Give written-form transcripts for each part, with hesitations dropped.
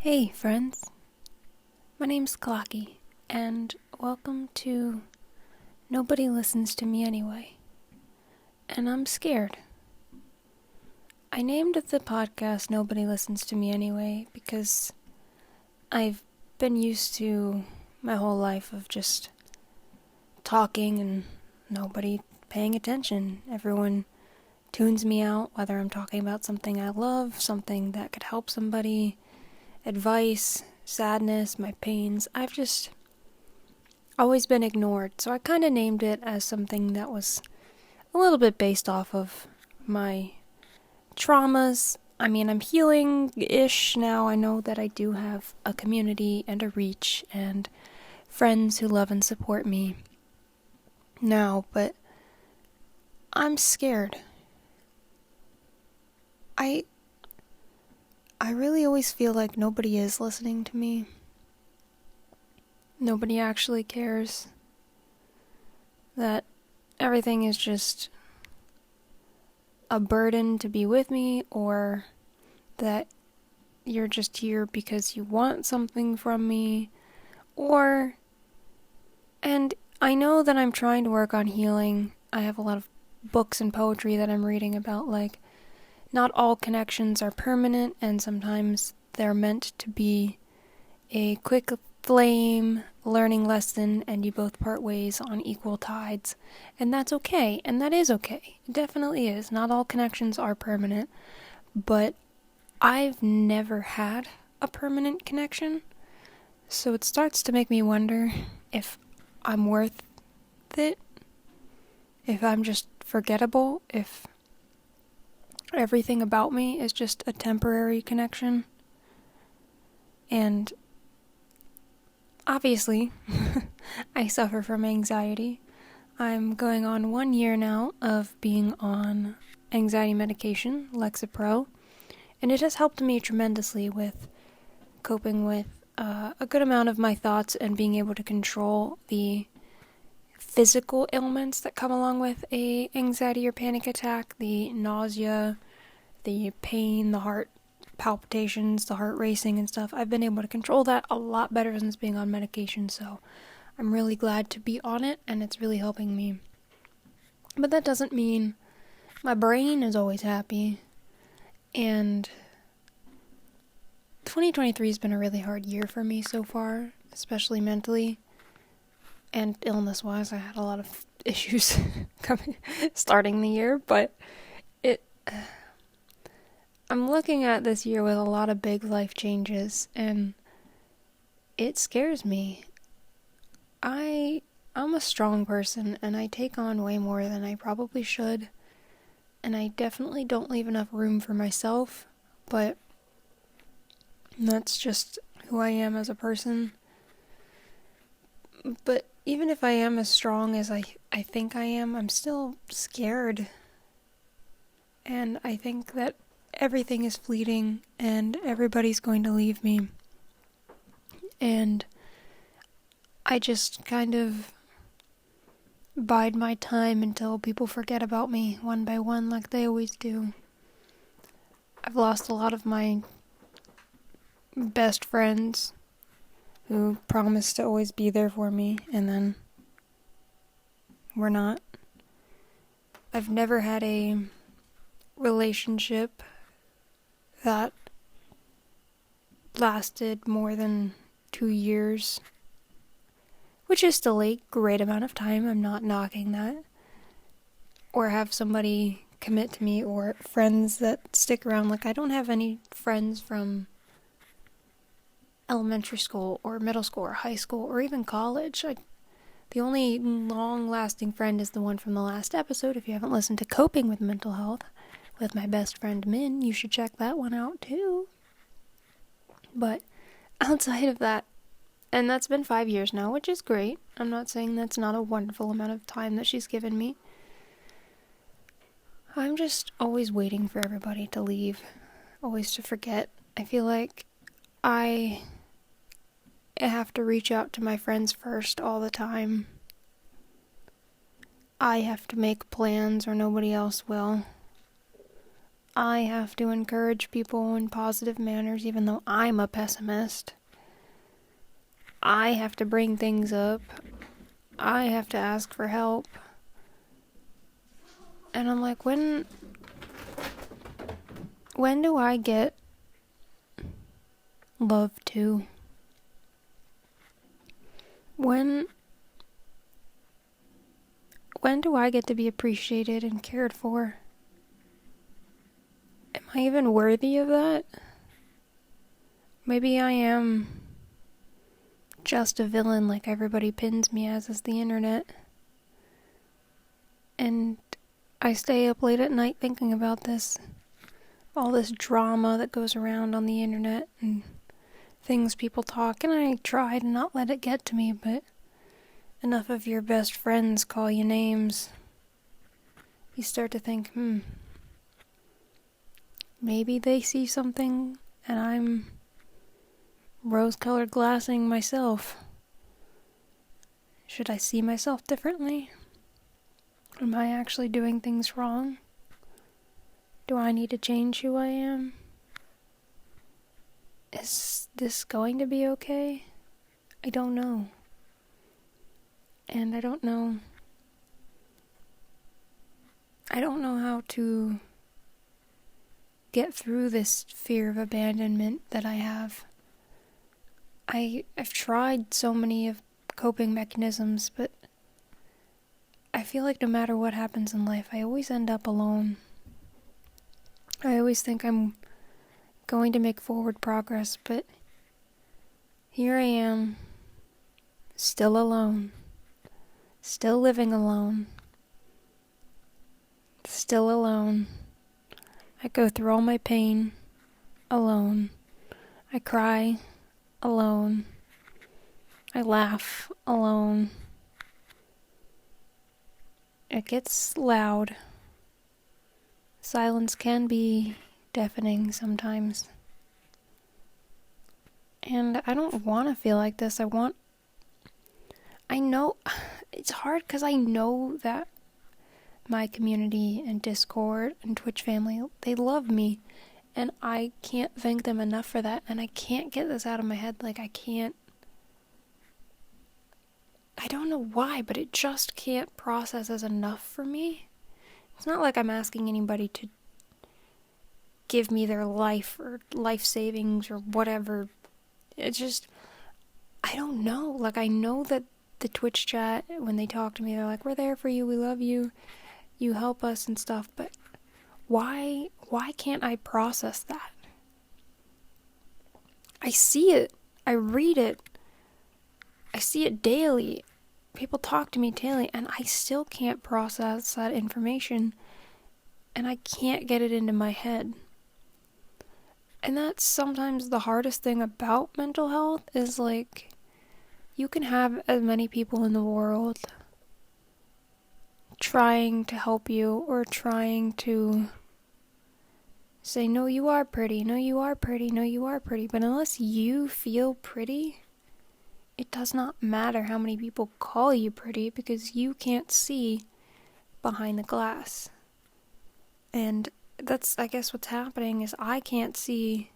Hey friends, my name's Clocky, and welcome to Nobody Listens to Me Anyway, and I'm scared. I named the podcast Nobody Listens to Me Anyway because I've been used to my whole life of just talking and nobody paying attention. Everyone tunes me out, whether I'm talking about something I love, something that could help somebody, advice, sadness, my pains. I've just always been ignored, so I kind of named it as something that was a little bit based off of my traumas. I mean, I'm healing-ish now. I know that I do have a community and a reach and friends who love and support me now, but I'm scared. I really always feel like nobody is listening to me. Nobody actually cares. That everything is just a burden to be with me, or that you're just here because you want something from me, and I know that I'm trying to work on healing. I have a lot of books and poetry that I'm reading about, like, not all connections are permanent, and sometimes they're meant to be a quick flame learning lesson, and you both part ways on equal tides. And that's okay, and that is okay. It definitely is. Not all connections are permanent, but I've never had a permanent connection, so it starts to make me wonder if I'm worth it, if I'm just forgettable, if everything about me is just a temporary connection. And obviously, I suffer from anxiety. I'm going on 1 year now of being on anxiety medication, Lexapro, and it has helped me tremendously with coping with a good amount of my thoughts and being able to control the physical ailments that come along with a anxiety or panic attack, the nausea, the pain, the heart palpitations, the heart racing and stuff. I've been able to control that a lot better since being on medication, so I'm really glad to be on it, and it's really helping me. But that doesn't mean my brain is always happy, and 2023 has been a really hard year for me so far, especially mentally and illness-wise. I had a lot of issues starting the year, but I'm looking at this year with a lot of big life changes, and it scares me. I'm a strong person, and I take on way more than I probably should, and I definitely don't leave enough room for myself, but that's just who I am as a person. But even if I am as strong as I think I am, I'm still scared, and I think that everything is fleeting, and everybody's going to leave me. And I just kind of bide my time until people forget about me one by one, like they always do. I've lost a lot of my best friends who promised to always be there for me, and then we're not. I've never had a relationship that lasted more than 2 years, which is still a great amount of time. I'm not knocking that. Or have somebody commit to me, or friends that stick around. Like, I don't have any friends from elementary school or middle school or high school or even college. The only long-lasting friend is the one from the last episode. If you haven't listened to Coping with Mental Health with my best friend Min, you should check that one out too. But outside of that, and that's been 5 years now, which is great. I'm not saying that's not a wonderful amount of time that she's given me. I'm just always waiting for everybody to leave, always to forget. I feel like I have to reach out to my friends first all the time. I have to make plans or nobody else will. I have to encourage people in positive manners even though I'm a pessimist. I have to bring things up. I have to ask for help. And I'm like, when do I get love too? When do I get to be appreciated and cared for? Am I even worthy of that? Maybe I am just a villain like everybody pins me as the internet. And I stay up late at night thinking about this. All this drama that goes around on the internet and things people talk, and I try to not let it get to me, but enough of your best friends call you names. You start to think, maybe they see something and I'm rose-colored glassing myself. Should I see myself differently? Am I actually doing things wrong? Do I need to change who I am? Is this going to be okay? I don't know. And I don't know how to get through this fear of abandonment that I have. I've tried so many of coping mechanisms, but I feel like no matter what happens in life, I always end up alone. I always think I'm going to make forward progress, but here I am, still alone, still living alone, still alone. I go through all my pain alone. I cry alone. I laugh alone. It gets loud. Silence can be deafening sometimes. And I don't want to feel like this. I know, it's hard because I know that my community and Discord and Twitch family, they love me. And I can't thank them enough for that. And I can't get this out of my head. Like, I don't know why, but it just can't process as enough for me. It's not like I'm asking anybody to give me their life or life savings or whatever. It's just, I don't know. Like, I know that the Twitch chat, when they talk to me, they're like, we're there for you, we love you, you help us and stuff, but why can't I process that? I see it. I read it. I see it daily. People talk to me daily, and I still can't process that information, and I can't get it into my head. And that's sometimes the hardest thing about mental health is, like, you can have as many people in the world trying to help you or trying to say, no, you are pretty, no, you are pretty, no, you are pretty. But unless you feel pretty, it does not matter how many people call you pretty because you can't see behind the glass. And that's, I guess, what's happening is I can't see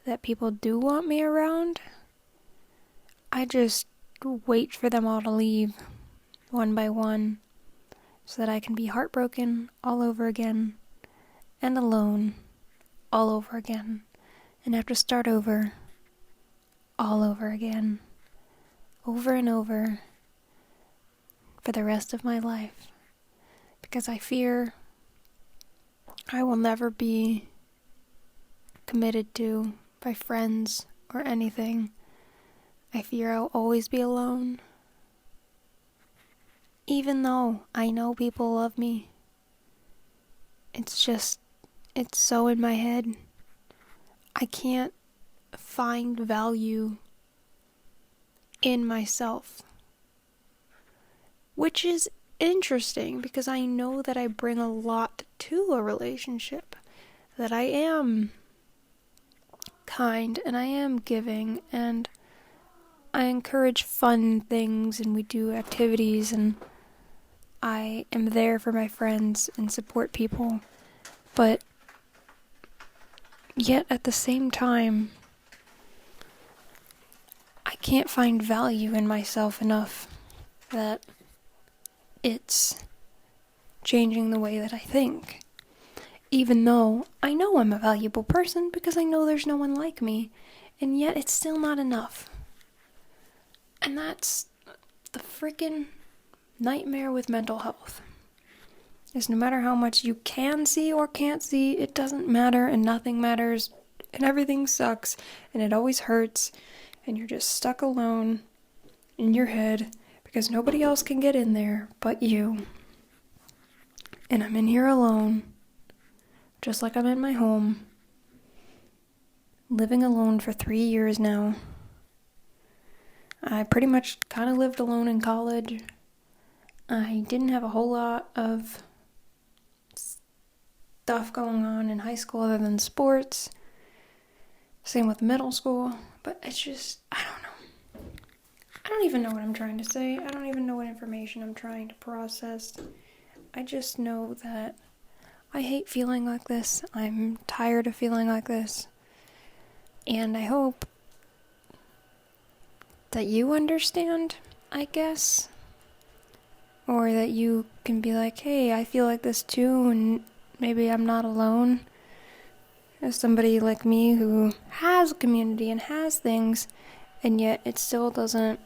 that people do want me around. I just wait for them all to leave one by one so that I can be heartbroken all over again and alone all over again and have to start over all over again, over and over for the rest of my life, because I fear I will never be committed to by friends or anything. I fear I'll always be alone, even though I know people love me. It's so in my head. I can't find value in myself, which is interesting because I know that I bring a lot to a relationship, that I am kind and I am giving and I encourage fun things and we do activities and I am there for my friends and support people, but yet at the same time, I can't find value in myself enough that it's changing the way that I think. Even though I know I'm a valuable person because I know there's no one like me, and yet it's still not enough. And that's the freaking nightmare with mental health. Is no matter how much you can see or can't see, it doesn't matter and nothing matters and everything sucks and it always hurts and you're just stuck alone in your head because nobody else can get in there but you. And I'm in here alone, just like I'm in my home, living alone for 3 years now. I pretty much kind of lived alone in college. I didn't have a whole lot of stuff going on in high school other than sports. Same with middle school. But it's just, I don't know. I don't even know what I'm trying to say. I don't even know what information I'm trying to process. I just know that I hate feeling like this. I'm tired of feeling like this. And I hope that you understand, I guess. Or that you can be like, hey, I feel like this too, and maybe I'm not alone. As somebody like me who has a community and has things, and yet it still doesn't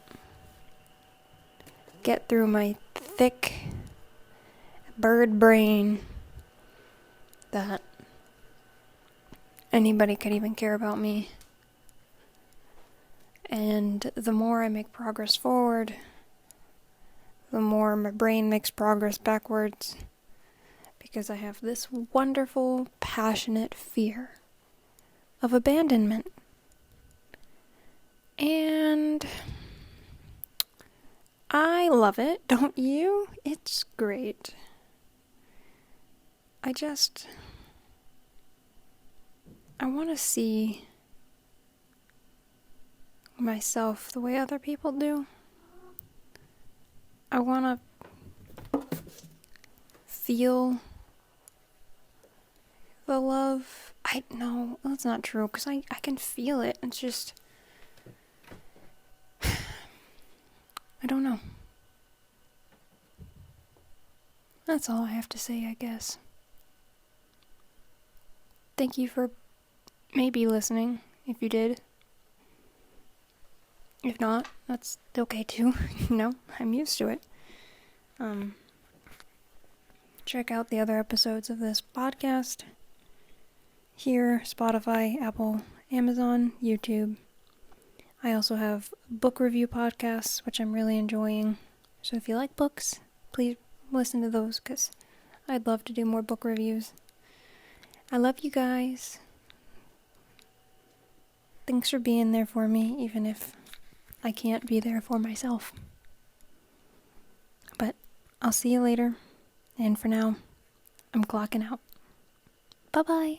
get through my thick bird brain that anybody could even care about me. And the more I make progress forward, the more my brain makes progress backwards, because I have this wonderful, passionate fear of abandonment. And I love it, don't you? It's great. I want to see myself the way other people do. I want to feel the love. No, that's not true, because I can feel it. It's just, I don't know. That's all I have to say, I guess. Thank you for maybe listening, if you did. If not, that's okay too. I'm used to it. Check out the other episodes of this podcast here, Spotify, Apple, Amazon, YouTube. I also have book review podcasts, which I'm really enjoying. So if you like books, please listen to those, because I'd love to do more book reviews. I love you guys. Thanks for being there for me, even if I can't be there for myself. But I'll see you later. And for now, I'm clocking out. Bye-bye.